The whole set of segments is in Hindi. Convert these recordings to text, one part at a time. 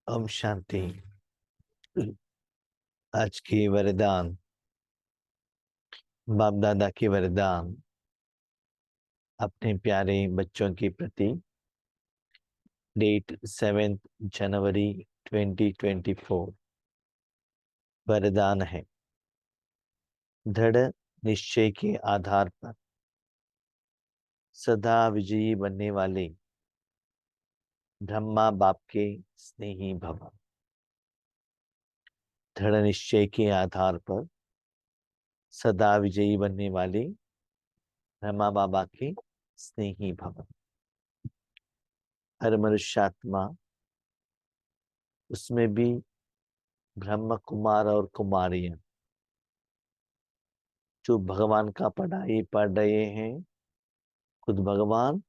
ओम शांति। आज की वरदान, बाप दादा की वरदान अपने प्यारे बच्चों के प्रति। डेट 7 जनवरी 2024। वरदान है, दृढ़ निश्चय के आधार पर सदा विजयी बनने वाले ब्रह्मा बाप के स्नेही भव। दृढ़ निश्चय के आधार पर सदा विजयी बनने वाले ब्रह्मा बाबा के स्नेही भव। हर मनुष्यात्मा, उसमें भी ब्रह्म कुमार और कुमारियां जो भगवान का पढ़ाई पढ़ रहे हैं, खुद भगवान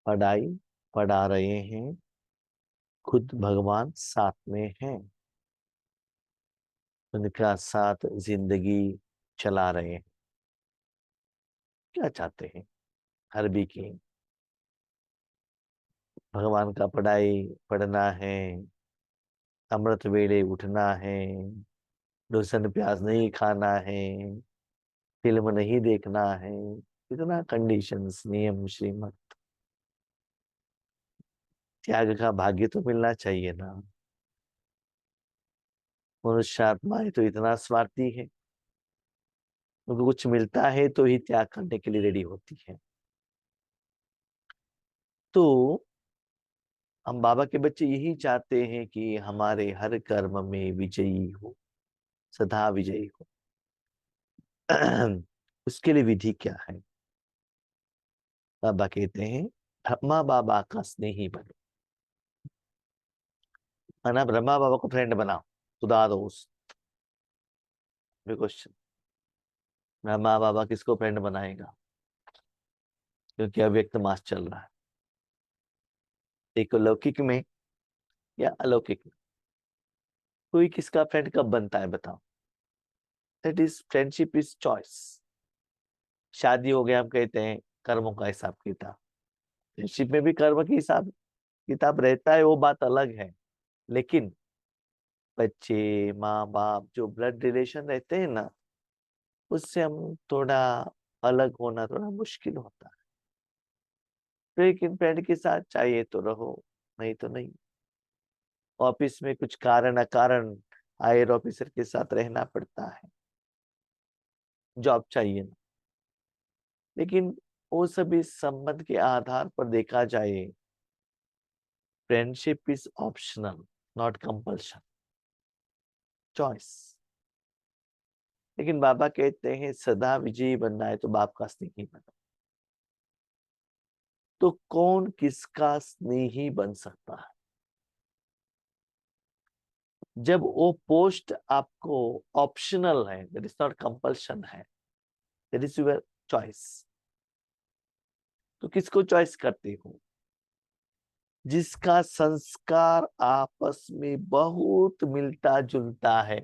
पढ़ाई पढ़ा रहे हैं, खुद भगवान साथ में हैं, उनका साथ जिंदगी चला रहे हैं। क्या चाहते हैं? हर भी की भगवान का पढ़ाई पढ़ना है, अमृत वेले उठना है, रोशन प्याज नहीं खाना है, फिल्म नहीं देखना है। इतना कंडीशंस, नियम, श्रीमत। त्याग का भाग्य तो मिलना चाहिए ना। मनुष्य आत्माएं तो इतना स्वार्थी है, उनको कुछ मिलता है तो ही त्याग करने के लिए रेडी होती है। तो हम बाबा के बच्चे यही चाहते हैं कि हमारे हर कर्म में विजयी हो, सदा विजयी हो। उसके लिए विधि क्या है? बाबा कहते हैं, ब्रह्मा बाबा का स्नेही बनो। है ना, ब्रह्मा बाबा को फ्रेंड बनाओ, खुदा दोस्त। क्वेश्चन, ब्रह्मा बाबा किसको फ्रेंड बनाएगा? क्योंकि अव्यक्त मास चल रहा है। एक लौकिक में या अलौकिक में कोई किसका फ्रेंड कब बनता है बताओ? That is friendship is choice. शादी हो गया, हम कहते हैं कर्मों का हिसाब किताब। फ्रेंडशिप में भी कर्म की हिसाब किताब रहता है, वो बात अलग है। लेकिन बच्चे, माँ बाप, जो ब्लड रिलेशन रहते हैं ना, उससे हम थोड़ा अलग होना थोड़ा मुश्किल होता है। लेकिन फ्रेंड के साथ चाहिए तो रहो, नहीं तो नहीं। ऑफिस में कुछ कारण अकारण हायर ऑफिसर के साथ रहना पड़ता है, जॉब चाहिए ना। लेकिन वो सभी संबंध के आधार पर देखा जाए, friendship is optional, not compulsion, choice. लेकिन बाबा कहते हैं सदा विजयी बनना है तो बाप का स्नेही बनो। तो कौन किसका स्नेही बन सकता है? जब वो पोस्ट आपको ऑप्शनल है, दैट इज नॉट कंपल्शन है, दैट इज योर चॉइस। तो किसको चॉइस करते हो? जिसका संस्कार आपस में बहुत मिलता जुलता है,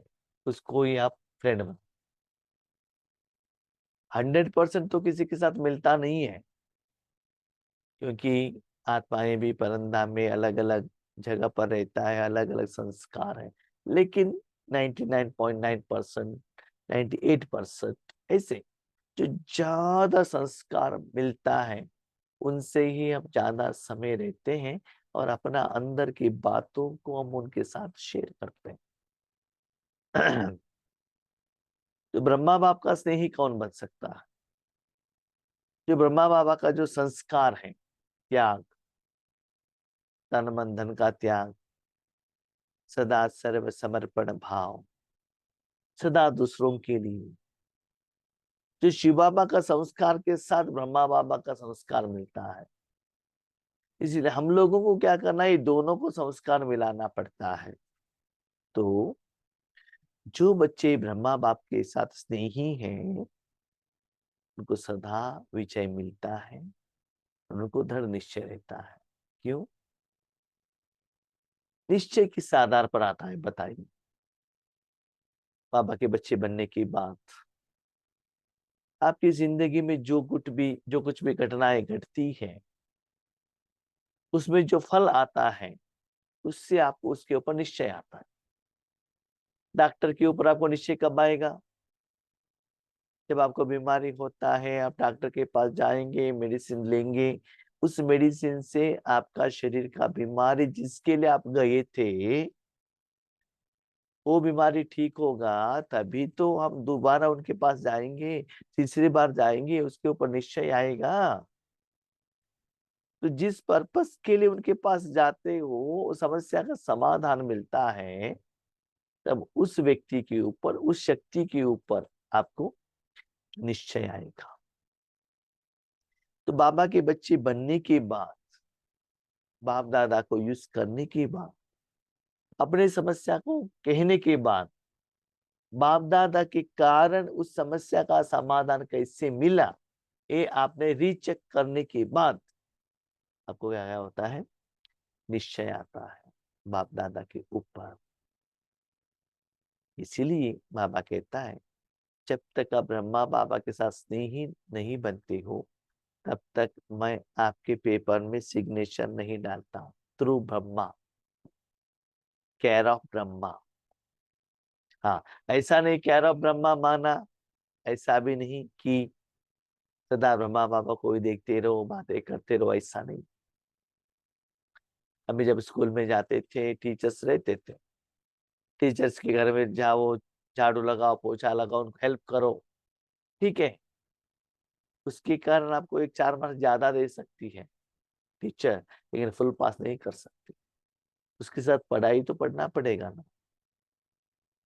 उसको ही आप फ्रेंड बनो। 100% तो किसी के साथ मिलता नहीं है, क्योंकि आत्माएं भी परंधाम में अलग अलग जगह पर रहता है, अलग अलग संस्कार है। लेकिन 99.9%, 98% ऐसे जो ज्यादा संस्कार मिलता है, उनसे ही हम ज्यादा समय रहते हैं और अपना अंदर की बातों को हम उनके साथ शेयर करते हैं। तो ब्रह्मा बाप का स्नेही कौन बन सकता है? जो ब्रह्मा बाबा का जो संस्कार है, त्याग, तन मन धन का त्याग, सदा सर्व समर्पण भाव, सदा दूसरों के लिए। जो शिव बाबा का संस्कार के साथ ब्रह्मा बाबा का संस्कार मिलता है। इसीलिए हम लोगों को क्या करना है, दोनों को संस्कार मिलाना पड़ता है। तो जो बच्चे ब्रह्मा बाप के साथ स्नेही हैं, उनको सदा विजय मिलता है, उनको दृढ़ निश्चय रहता है। क्यों? निश्चय किस आधार पर आता है बताइए? बाबा के बच्चे बनने की बात, आपकी जिंदगी में जो कुछ भी घटनाएं घटती है, उसमें जो फल आता है, उससे आपको उसके ऊपर निश्चय आता है। डॉक्टर के ऊपर आपको निश्चय कब आएगा? जब आपको बीमारी होता है, आप डॉक्टर के पास जाएंगे, मेडिसिन लेंगे, उस मेडिसिन से आपका शरीर का बीमारी जिसके लिए आप गए थे, वो बीमारी ठीक होगा, तभी तो हम दोबारा उनके पास जाएंगे, तीसरी बार जाएंगे, उसके ऊपर निश्चय आएगा। तो जिस पर्पस के लिए उनके पास जाते हो, समस्या का समाधान मिलता है, तब उस व्यक्ति के ऊपर, उस शक्ति के ऊपर आपको निश्चय आएगा। तो बाबा के बच्चे बनने के बाद, बाप दादा को यूज करने के बाद, अपने समस्या को कहने के बाद, बाप दादा के कारण उस समस्या का समाधान कैसे मिला, ये आपने रीचेक करने के बाद आपको क्या होता है? निश्चय आता है बाप दादा के ऊपर। इसीलिए बाबा कहता है, जब तक आप ब्रह्मा बाबा के साथ स्नेही नहीं बनते हो, तब तक मैं आपके पेपर में सिग्नेचर नहीं डालता हूं। Through Brahma, care of Brahma. हाँ, ऐसा नहीं केयर ऑफ ब्रह्मा माना, ऐसा भी नहीं कि सदा ब्रह्मा बाबा को ही देखते रहो, बातें करते रहो, ऐसा नहीं। अभी जब स्कूल में जाते थे, टीचर्स रहते थे, टीचर्स के घर में जाओ, झाड़ू लगाओ, पोछा लगाओ, उनको हेल्प करो, ठीक है, उसके कारण आपको एक 4 मार्क्स ज्यादा दे सकती है टीचर, लेकिन फुल पास नहीं कर सकती। उसके साथ पढ़ाई तो पढ़ना पड़ेगा ना।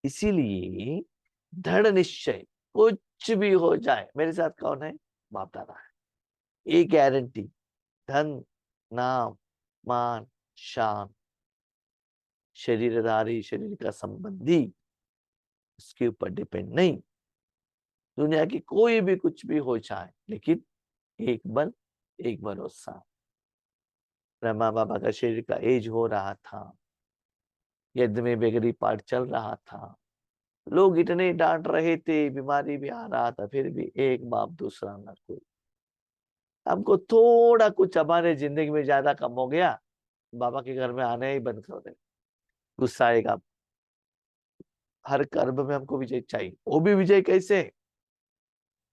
इसीलिए दृढ़ निश्चय, कुछ भी हो जाए, मेरे साथ कौन है? बाप दादा है। एक गारंटी, धन, नाम, मान, शान, शरीरधारी, शरीर का संबंधी, उसके ऊपर डिपेंड नहीं। दुनिया की कोई भी कुछ भी हो जाए, लेकिन एक बल, एक भरोसा। ब्रह्मा बाबा का शरीर का एज हो रहा था, यज्ञ में बेगरी पाठ चल रहा था, लोग इतने डांट रहे थे, बीमारी भी आ रहा था, फिर भी एक बाप दूसरा न कोई। हमको थोड़ा कुछ हमारे जिंदगी में ज्यादा कम हो गया, बाबा के घर में आने ही बंद कर दे, गुस्सा आएगा। हर कर्म में हमको विजय चाहिए, वो भी विजय कैसे?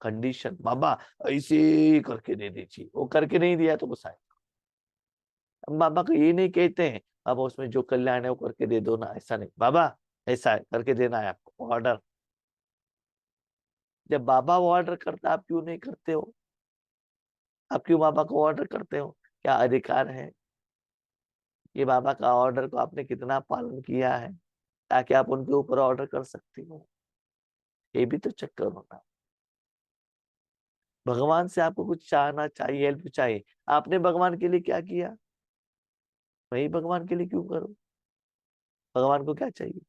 कंडीशन, बाबा ऐसे ही करके दे दीजिए, वो करके नहीं दिया तो गुस्सा आएगा। हम बाबा को ये नहीं कहते हैं बाबा उसमें जो कल्याण है वो करके दे दो ना, ऐसा नहीं, बाबा ऐसा है करके देना है आपको, ऑर्डर। जब बाबा वो ऑर्डर करता, आप क्यों नहीं करते हो? आप क्यों बाबा को ऑर्डर करते हो? क्या अधिकार है? ये बाबा का ऑर्डर को आपने कितना पालन किया है, ताकि आप उनके ऊपर ऑर्डर कर सकती हो? ये भी तो चक्कर होना। भगवान से आपको कुछ चाहना चाहिए, हेल्प चाहिए, आपने भगवान के लिए क्या किया? वही भगवान के लिए क्यों करो? भगवान को क्या चाहिए?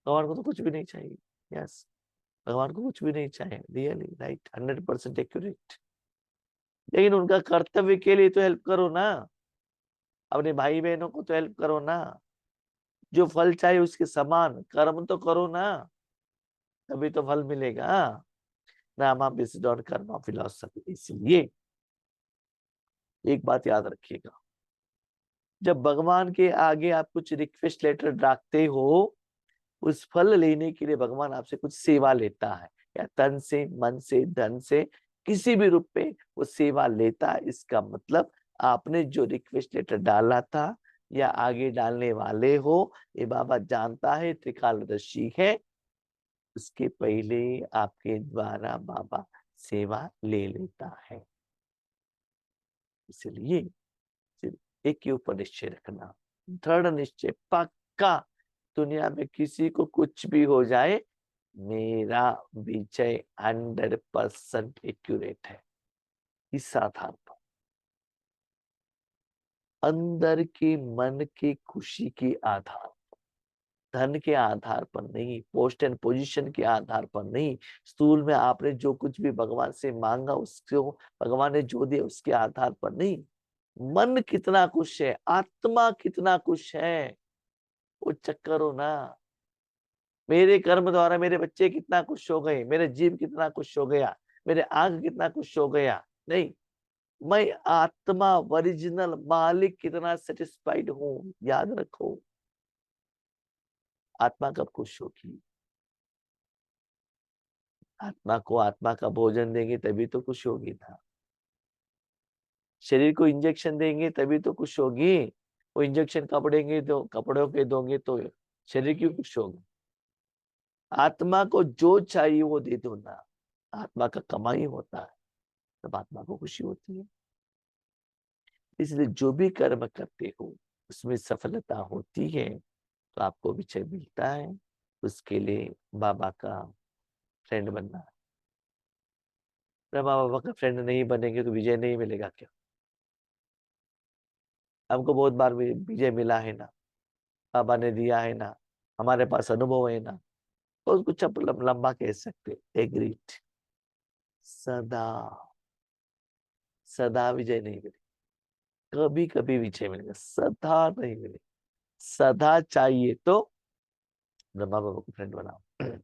भगवान को तो कुछ भी नहीं चाहिए। यस, भगवान को कुछ भी नहीं चाहिए, रियली राइट, 100% एक्यूरेट। लेकिन उनका कर्तव्य के लिए तो हेल्प करो ना, अपने भाई बहनों को तो हेल्प करो ना, जो फल चाहिए उसके समान कर्म तो करो ना, तभी तो फल मिलेगा। Rama based on Karma philosophy. इसलिए एक बात याद रखिएगा, जब भगवान के आगे आप कुछ रिक्वेस्ट लेटर रखते हो, उस फल लेने के लिए भगवान आपसे कुछ सेवा लेता है, या तन से, मन से, धन से, किसी भी रूप में वो सेवा लेता है। इसका मतलब आपने जो रिक्वेस्ट लेटर डाला था या आगे डालने वाले हो, ये बाबा जानता है, त्रिकालदर्शी है, उसके पहले आपके द्वारा बाबा सेवा ले लेता है। इसलिए सिर्फ एक के ऊपर निश्चय रखना, दृढ़ निश्चय, पक्का, दुनिया में किसी को कुछ भी हो जाए, मेरा विजय 100% एक्यूरेट है। इस आधार पर, अंदर के मन की खुशी के आधार, धन के आधार पर नहीं, पोस्ट एंड पोजीशन के आधार पर नहीं, स्थूल में आपने जो कुछ भी भगवान से मांगा उसको भगवान ने जो दिया उसके आधार पर नहीं, मन कितना खुश है, आत्मा कितना खुश है, वो चक्कर हो ना। मेरे कर्म द्वारा मेरे बच्चे कितना खुश हो गए, मेरे जीव कितना खुश हो गया, मेरे आंख कितना खुश हो गया, नहीं, मैं आत्मा ओरिजिनल मालिक कितना सेटिस्फाइड हूं, याद रखो। आत्मा कब खुश होगी? आत्मा को आत्मा का भोजन देंगे तभी तो खुश होगी ना। शरीर को इंजेक्शन देंगे तभी तो खुश होगी। वो इंजेक्शन कपड़ेंगे तो कपड़ों के दोगे तो शरीर क्यों खुश होगा? आत्मा को जो चाहिए वो दे दो ना। आत्मा का कमाई होता है, तब आत्मा को खुशी होती है। इसलिए जो भी कर्म करते हो उसमें सफलता होती है तो आपको विजय मिलता है। उसके लिए बाबा का फ्रेंड बनना है। ब्रह्मा बाबा का फ्रेंड नहीं बनेंगे तो विजय नहीं मिलेगा क्या? हमको बहुत बार विजय मिला है ना, बाबा ने दिया है ना, हमारे पास अनुभव है ना, तो उसको चप लंबा कह सकते। एग्रीड। सदा सदा विजय नहीं मिलेगा, कभी कभी विजय मिलेगा, सदा नहीं मिलेगा। सदा चाहिए तो ब्रह्मा बाबा को फ्रेंड बनाओ।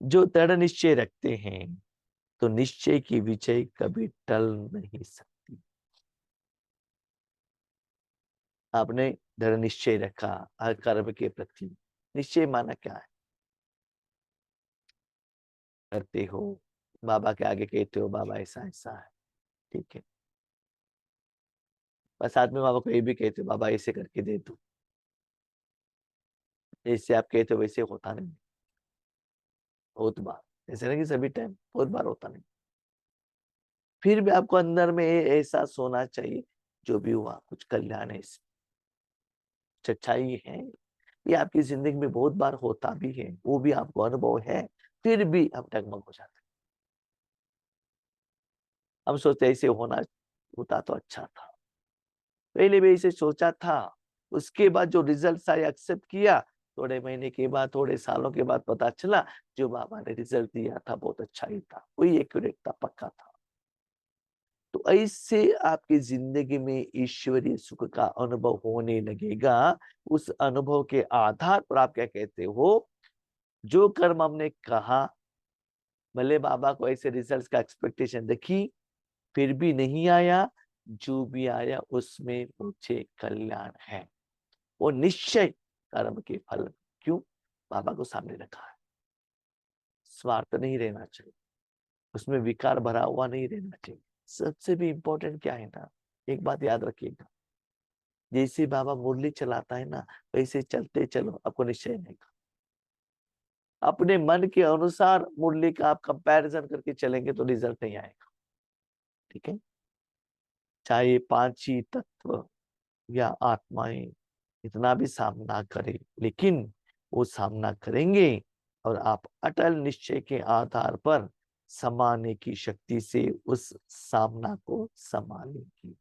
जो दृढ़ निश्चय रखते हैं तो निश्चय की विजय कभी टल नहीं सकती। आपने दृढ़ निश्चय रखा हर कर्म के प्रति। निश्चय माना क्या है? करते हो, बाबा के आगे कहते हो बाबा ऐसा ऐसा है, ठीक है। बस साथ में बाबा को ये भी कहते हो बाबा ऐसे करके दे दो। जैसे आप कहते हो वैसे होता नहीं। बहुत बार, ऐसे नहीं कि सभी टाइम, बहुत बार होता नहीं। फिर भी आपको अंदर में एहसास होना चाहिए जो भी हुआ कुछ कल्याण है, इसमें सच्चाई है। ये आपकी जिंदगी में बहुत बार होता भी है, वो भी आपको अनुभव है। फिर भी हम डगमग हो जाते हैं। हम सोचते ऐसे होना होता तो अच्छा था, पहले भी ऐसे सोचा था। उसके बाद जो रिजल्ट आए एक्सेप्ट किया। थोड़े महीने के बाद, थोड़े सालों के बाद पता चला जो बाबा ने रिजल्ट दिया था बहुत अच्छा ही था, वही एक्यूरेट था, पक्का था। तो ऐसे आपकी जिंदगी में ईश्वरीय सुख का अनुभव होने लगेगा। उस अनुभव के आधार पर आप क्या कहते हो? जो कर्म हमने कहा, भले बाबा को ऐसे रिजल्ट्स का एक्सपेक्टेशन रखी, फिर भी नहीं आया, जो भी आया उसमें मुझे कल्याण है। वो निश्चय कर्म के फल, क्यों? बाबा को सामने रखा है। स्वार्थ नहीं रहना चाहिए, उसमें विकार भरा हुआ नहीं रहना चाहिए। सबसे भी इंपॉर्टेंट क्या है ना, एक बात याद रखिएगा। जैसे बाबा मुरली चलाता है ना, वैसे चलते चलो, आपको निश्चय नहीं। अपने मन के अनुसार मुरली का आप कंपैरिजन करके चलेंगे तो रिजल्ट नहीं आएगा, ठीक है। चाहे पांच ही तत्व या आत्माएं इतना भी सामना करें, लेकिन वो सामना करेंगे और आप अटल निश्चय के आधार पर समाने की शक्ति से उस सामना को संभालेंगी।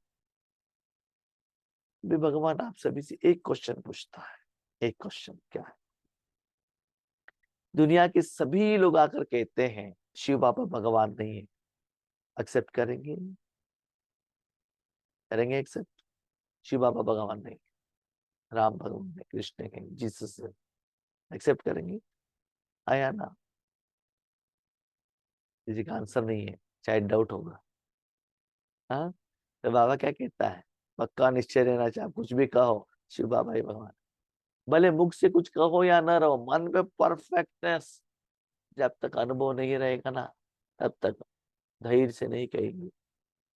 भी भगवान आप सभी से एक क्वेश्चन पूछता है। एक क्वेश्चन क्या है? दुनिया के सभी लोग आकर कहते हैं शिव बाबा भगवान नहीं है, एक्सेप्ट करेंगे? करेंगे एक्सेप्ट? शिव बाबा भगवान नहीं, राम भगवान है, कृष्ण है, जीसस है, एक्सेप्ट करेंगे? आया ना? किसी का आंसर नहीं है, शायद डाउट होगा। हाँ, तो बाबा क्या कहता है? पक्का निश्चय रहना चाहिए, आप कुछ भी कहो शिव बाबा ही भगवान। भले मुख से कुछ कहो या ना रहो, मन में परफेक्टनेस जब तक अनुभव नहीं रहेगा ना, तब तक धैर्य से नहीं कहेंगे,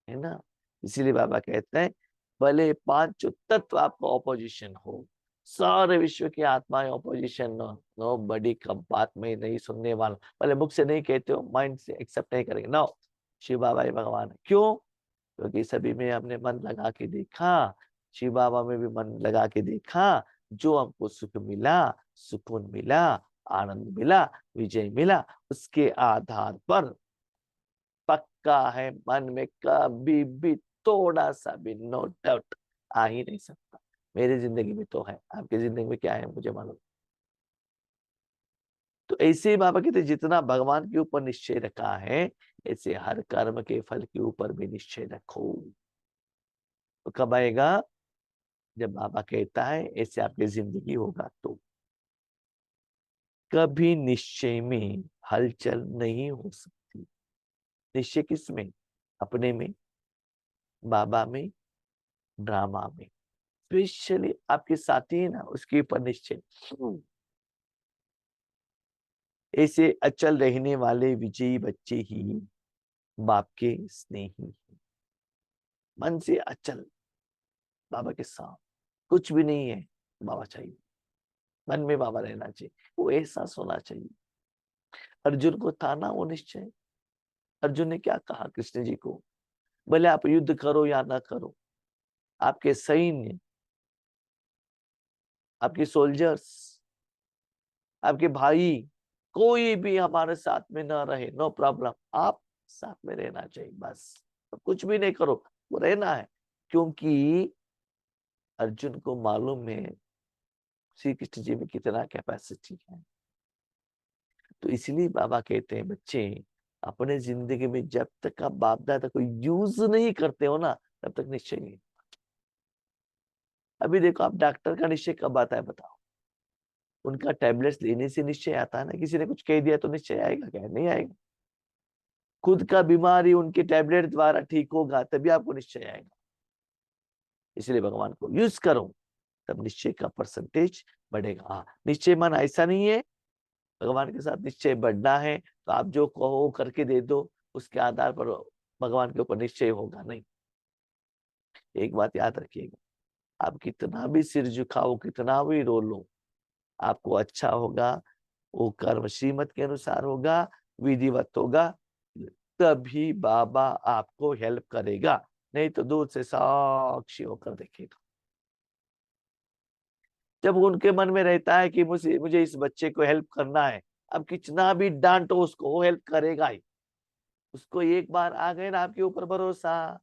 है ना। इसीलिए बाबा कहते हैं भले पांच तत्व आपको ऑपोजिशन हो, सारे विश्व की आत्माएं ऑपोजिशन हो, नो बडी का बात में नहीं सुनने वाला, भले मुख से नहीं कहते हो, माइंड से एक्सेप्ट नहीं करेंगे। नो, शिव बाबा ही भगवान है। क्यों? क्योंकि सभी में हमने मन लगा के देखा, शिव बाबा में भी मन लगा के देखा। जो हमको सुख मिला, सुकून मिला, आनंद मिला, विजय मिला, उसके आधार पर पक्का है मन में कभी भी थोड़ा सा भी नो डाउट आ ही नहीं सकता। मेरी जिंदगी में तो है, आपकी जिंदगी में क्या है मुझे मालूम। तो ऐसे ही बाबा कहते जितना भगवान के ऊपर निश्चय रखा है, ऐसे हर कर्म के फल के ऊपर भी निश्चय रखो। तो कब आएगा? जब बाबा कहता है ऐसे आपकी जिंदगी होगा तो। कभी निश्चय में हलचल नहीं हो सकती। निश्चय किस में? अपने में, बाबा में, ड्रामा में, स्पेशली आपके साथी है ना, उसके ऊपर निश्चय। ऐसे अचल रहने वाले विजयी बच्चे ही बाप के स्नेही हैं। मन से अचल, बाबा के साथ कुछ भी नहीं है, बाबा चाहिए, मन में बाबा रहना चाहिए, वो एहसास होना चाहिए। अर्जुन को था ना वो निश्चय। अर्जुन ने क्या कहा कृष्ण जी को, भले आप युद्ध करो या ना करो, आपके सैन्य, आपके सोल्जर्स, आपके भाई, कोई भी हमारे साथ में ना रहे, नो प्रॉब्लम, आप साथ में रहना चाहिए बस, तो कुछ भी नहीं करो, वो रहना है। क्योंकि अर्जुन को मालूम है श्री कृष्ण जी में कितना कैपेसिटी है। तो इसलिए बाबा कहते हैं बच्चे, अपने जिंदगी में जब तक आप बाप दादा को यूज नहीं करते हो ना, तब तक निश्चय नहीं। अभी देखो, आप डॉक्टर का निश्चय कब आता है बताओ? उनका टैबलेट्स लेने से निश्चय आता है ना। किसी ने कुछ कह दिया तो निश्चय आएगा क्या? नहीं आएगा। खुद का बीमारी उनके टैबलेट द्वारा ठीक होगा तभी आपको निश्चय आएगा। इसलिए भगवान को यूज करो, तब निश्चय का परसेंटेज बढ़ेगा। हाँ, निश्चय मन ऐसा नहीं है, भगवान के साथ निश्चय बढ़ना है तो आप जो कहो करके दे दो, उसके आधार पर भगवान के ऊपर निश्चय होगा नहीं। एक बात याद रखिएगा, आप कितना भी सिर झुकाओ, कितना भी रो लो, आपको अच्छा होगा, वो कर्म श्रीमत के अनुसार होगा, विधिवत होगा, तभी बाबा आपको हेल्प करेगा। नहीं तो दूर से साक्षी होकर देखेगा। जब उनके मन में रहता है कि मुझे मुझे इस बच्चे को हेल्प करना है, अब कितना भी डांटो उसको, वो हेल्प करेगा ही। उसको एक बार आ गए ना आपके ऊपर भरोसा,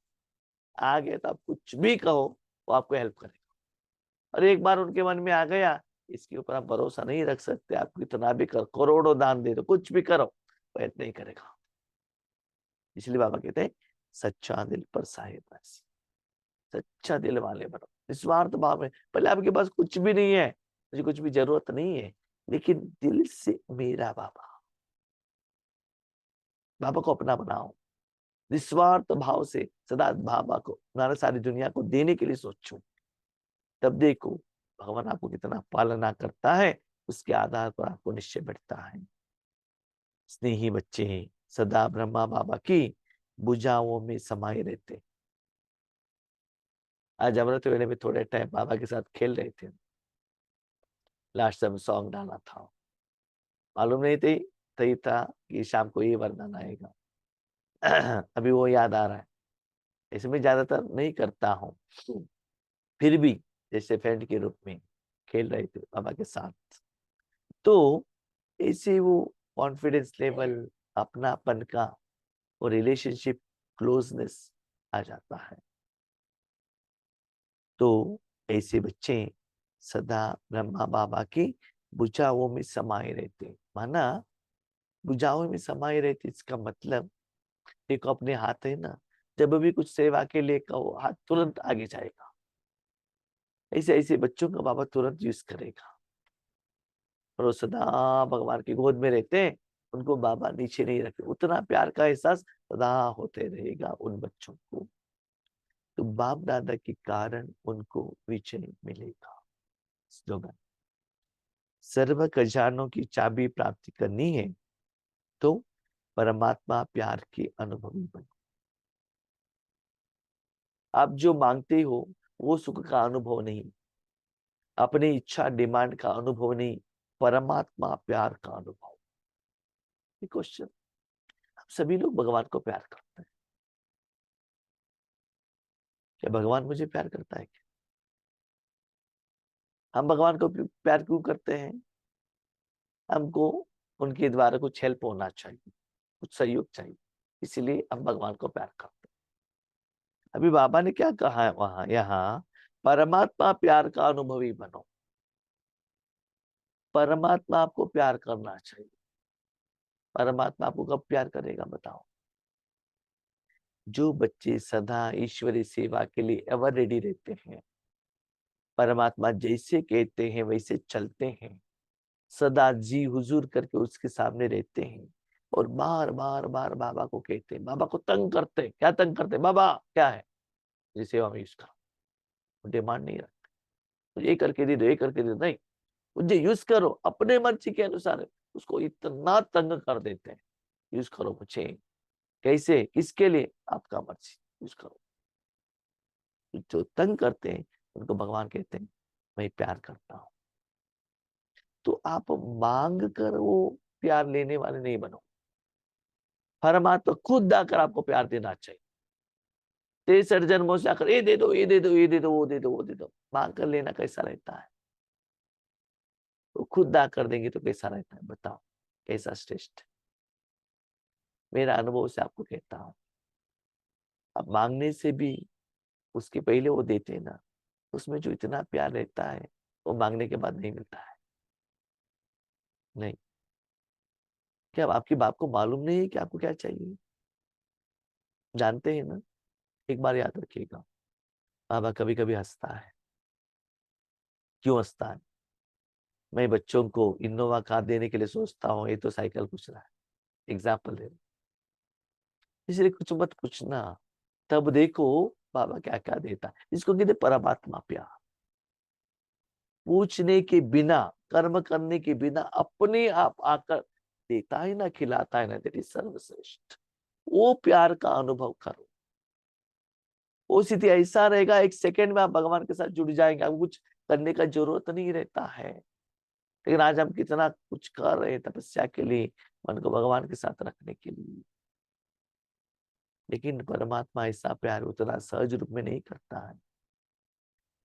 आ गए तो आप कुछ भी कहो, वो आपको हेल्प करेगा। और एक बार उनके मन में आ गया, इसके ऊपर आप भरोसा नहीं रख सकते, आप कितना भी कर, करोड़ों दान दे दो, कुछ भी करो, वो हेल्प नहीं करेगा। इसलिए बाबा कहते हैं सच्चा दिल पर साहेब राशि, सच्चा दिल वाले बनो, निस्वार्थ भाव में। पहले आपके पास कुछ भी नहीं है, मुझे कुछ भी जरूरत नहीं है, लेकिन दिल से मेरा बाबा, बाबा को अपना बनाओ, निस्वार्थ भाव से सदा बाबा को, नारा सारी दुनिया को देने के लिए सोचो। तब देखो भगवान आपको कितना पालना करता है, उसके आधार पर आपको निश्चय बढ़ता है। स्नेही बच्चे सदा ब्रह्मा बाबा की भुजाओं में समाये रहते। आज अमृत वेले में थोड़े टाइम बाबा के साथ खेल रहे थे, लास्ट टाइम सॉन्ग डाला था, मालूम नहीं थी तही था कि शाम को ये वरदान आएगा। अभी वो याद आ रहा है। इसमें ज्यादातर नहीं करता हूँ, फिर भी जैसे फ्रेंड के रूप में खेल रहे थे बाबा के साथ, तो ऐसे वो कॉन्फिडेंस लेवल, अपनापन का वो रिलेशनशिप, क्लोजनेस आ जाता है। तो ऐसे बच्चे सदा ब्रह्मा बाबा की भुजाओं में समाये रहते। माना भुजाओं में समाये रहते, इसका मतलब देखो अपने हाथ है ना, जब भी कुछ सेवा के लिए कहो, हाथ तुरंत आगे जाएगा। ऐसे ऐसे बच्चों का बाबा तुरंत यूज करेगा, और वो सदा भगवान की गोद में रहते हैं, उनको बाबा नीचे नहीं रखे। उतना प्यार का एहसास सदा होते रहेगा उन बच्चों को। तो बाप दादा के कारण उनको विजय मिलेगा। स्लोगन, सर्व खजानों की चाबी प्राप्ति करनी है तो परमात्मा प्यार के अनुभवी बनो। आप जो मांगते हो वो सुख का अनुभव नहीं, अपनी इच्छा डिमांड का अनुभव नहीं, परमात्मा प्यार का अनुभव। ये क्वेश्चन, सभी लोग भगवान को प्यार करते हैं, क्या भगवान मुझे प्यार करता है क्या? हम भगवान को प्यार क्यों करते हैं? हमको उनके द्वारा कुछ हेल्प होना चाहिए, कुछ सहयोग चाहिए, इसीलिए हम भगवान को प्यार करते हैं। अभी बाबा ने क्या कहा है वहां, यहाँ परमात्मा प्यार का अनुभवी बनो। परमात्मा आपको प्यार करना चाहिए। परमात्मा आपको कब प्यार करेगा बताओ? जो बच्चे सदा ईश्वरी सेवा के लिए एवर रेडी रहते हैं, परमात्मा जैसे कहते हैं वैसे चलते हैं, सदा जी हुजूर करके उसके सामने रहते हैं, और बार बार बार बाबा को कहते हैं, बाबा को तंग करते हैं। क्या तंग करते हैं? बाबा क्या है? ये सेवा में यूज करो, डिमांड नहीं रखते मुझे ये करके दे दो, ये करके दे दो, नहीं, मुझे यूज करो अपने मर्जी के अनुसार। उसको इतना तंग कर देते हैं, यूज करो मुझे, कैसे, किसके लिए, आपका मर्जी, यूज करो। जो तंग करते हैं उनको भगवान कहते हैं मैं प्यार करता हूं। तो आप मांग कर वो प्यार लेने वाले नहीं बनो। परमात्मा खुद आकर आपको प्यार देना चाहिए। 63 जन्मों से आकर ये दे दो, ये दे दो, ये दे दो, वो दे दो, वो दे दो, मांग कर लेना कैसा रहता है? वो खुद आकर देंगे तो कैसा रहता है, बताओ कैसा श्रेष्ठ। मेरा अनुभव से आपको कहता हूं, अब मांगने से भी उसके पहले वो देते हैं ना, उसमें जो इतना प्यार रहता है वो मांगने के बाद नहीं मिलता है। नहीं, क्या आपके बाप को मालूम नहीं है कि आपको क्या चाहिए? जानते हैं ना? एक बार याद रखिएगा, बाबा कभी कभी हंसता है। क्यों हंसता है? मैं बच्चों को इनोवा कार देने के लिए सोचता हूँ, ये तो साइकिल पूछ रहा है, एग्जाम्पल दे रहा हूं। इसलिए कुछ मत पूछना, तब देखो बाबा क्या क्या देता है। इसको कहते परमात्मा प्यार। पूछने के बिना, कर्म करने के बिना अपने आप आकर देता है ना, खिलाता है ना, दैट इज सर्वश्रेष्ठ। वो प्यार का अनुभव करो। वो स्थिति ऐसा रहेगा, एक सेकंड में आप भगवान के साथ जुड़ जाएंगे, आपको कुछ करने का जरूरत नहीं रहता है। लेकिन आज हम कितना कुछ कर रहे हैं तपस्या के लिए, मन को भगवान के साथ रखने के लिए। लेकिन परमात्मा ऐसा प्यार उतना सहज रूप में नहीं करता है।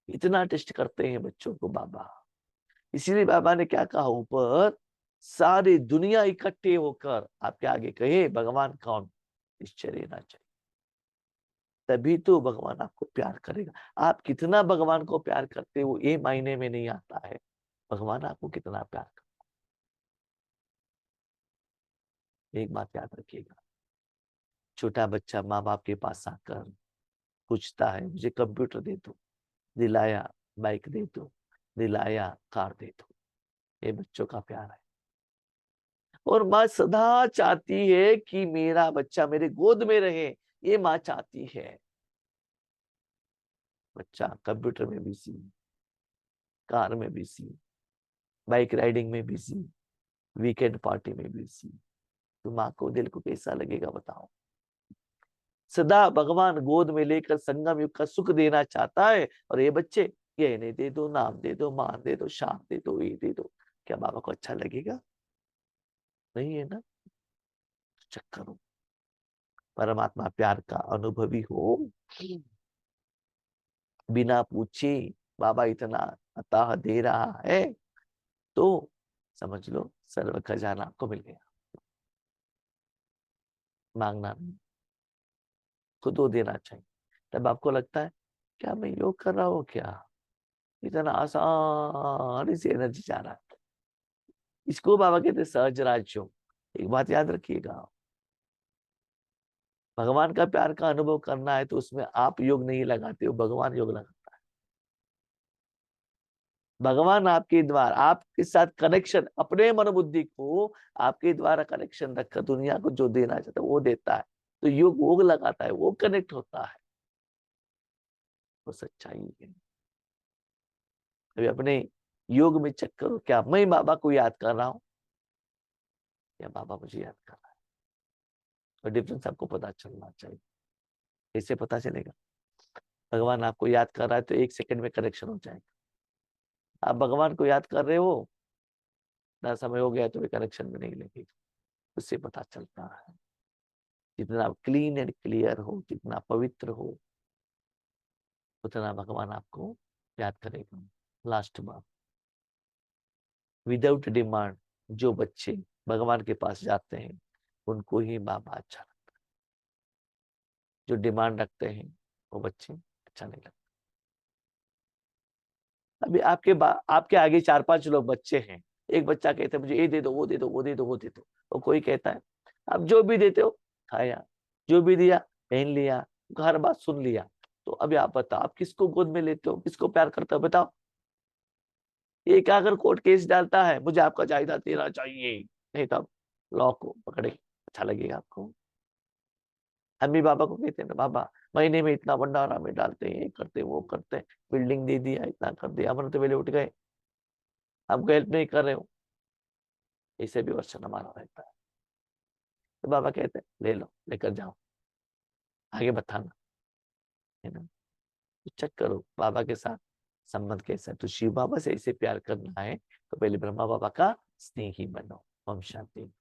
इतना टेस्ट करते हैं बच्चों को बाबा। इसीलिए बाबा ने क्या कहा ऊपर, सारी दुनिया इकट्ठे होकर आपके आगे कहे भगवान कौन, निश्चय रहना चाहिए। तभी तो भगवान आपको प्यार करेगा। आप कितना भगवान को प्यार करते हो ये मायने में नहीं आता है, भगवान आपको कितना प्यार करता है। एक बात याद रखिएगा, छोटा बच्चा माँ बाप के पास आकर पूछता है मुझे कंप्यूटर दे दो, दिलाया, बाइक दे दो, दिलाया, कार दे दो। ये बच्चों का प्यार है। और माँ सदा चाहती है कि मेरा बच्चा मेरे गोद में रहे, ये माँ चाहती है। बच्चा कंप्यूटर में बिजी, कार में बिजी, बाइक राइडिंग में बिजी, वीकेंड पार्टी में बिजी, तो माँ को दिल को कैसा लगेगा बताओ। सदा भगवान गोद में लेकर संगम युग का सुख देना चाहता है, और ये बच्चे ये नहीं दे दो, नाम दे दो, मान दे दो, शाम दे दो, ये दे दो, क्या बाबा को अच्छा लगेगा? नहीं है ना। चक्कर हो, परमात्मा प्यार का अनुभवी हो, बिना पूछे बाबा इतना अताह दे रहा है, तो समझ लो सर्व खजाना आपको मिल गया। मांगना नहीं, खुद को देना चाहिए। तब आपको लगता है क्या मैं योग कर रहा हूँ क्या, इतना आसानी से एनर्जी जा रहा है। इसको बाबा कहते हैं सहज राजयोग। एक बात याद रखिएगा, भगवान का प्यार का अनुभव करना है तो उसमें आप योग नहीं लगाते हो, भगवान योग लगाता है। भगवान आपके द्वारा आपके साथ कनेक्शन, अपने मन बुद्धि को आपके द्वारा कनेक्शन रखकर दुनिया को जो देना चाहता है वो देता है। तो योग वो लगाता है, वो कनेक्ट होता है, वो सच्चाई है। अभी अपने योग में चेक करो, क्या मैं बाबा को याद कर रहा हूँ या बाबा मुझे याद कर रहा है? और डिफरेंस आपको पता चलना चाहिए। कैसे पता चलेगा? भगवान आपको याद कर रहा है तो एक सेकंड में कनेक्शन हो जाएगा। आप भगवान को याद कर रहे हो, ना समय हो गया तो वे कनेक्शन में नहीं लगेगा। उससे पता चलता है जितना क्लीन एंड क्लियर हो, जितना पवित्र हो, उतना भगवान आपको याद करेगा। लास्ट बात, विदाउट डिमांड जो बच्चे भगवान के पास जाते हैं उनको ही बाबा अच्छा लगता है। जो डिमांड रखते हैं वो बच्चे अच्छा नहीं लगता। अभी आपके आगे 4-5 लोग बच्चे हैं, एक बच्चा कहता है मुझे ये दे दो, वो दे दो, वो दे दो, वो दे दो, और कोई कहता है आप जो भी देते हो खाया, जो भी दिया पहन लिया, हर बात सुन लिया। तो अभी आप बताओ, आप किसको गोद में लेते हो, किसको प्यार करते हो बताओ? एक अगर कोर्ट केस डालता है मुझे आपका जायदाद देना चाहिए, नहीं तो आप लॉ को पकड़े, अच्छा लगेगा आपको? हम भी बाबा को कहते हैं ना बाबा महीने में इतना भंडारा में डालते हैं, ये करते हैं, वो करते हैं, बिल्डिंग दे दिया, इतना कर दिया, अमृत वेले उठ गए, आपको हेल्प नहीं कर रहे हो, इसे भी वर्षन हमारा रहता है। तो बाबा कहते हैं ले लो, लेकर जाओ, आगे बताना, है ना। तो चेक करो बाबा के साथ संबंध कैसा है। तो शिव बाबा से इसे प्यार करना है तो पहले ब्रह्मा बाबा का स्नेही बनो। ओम शांति।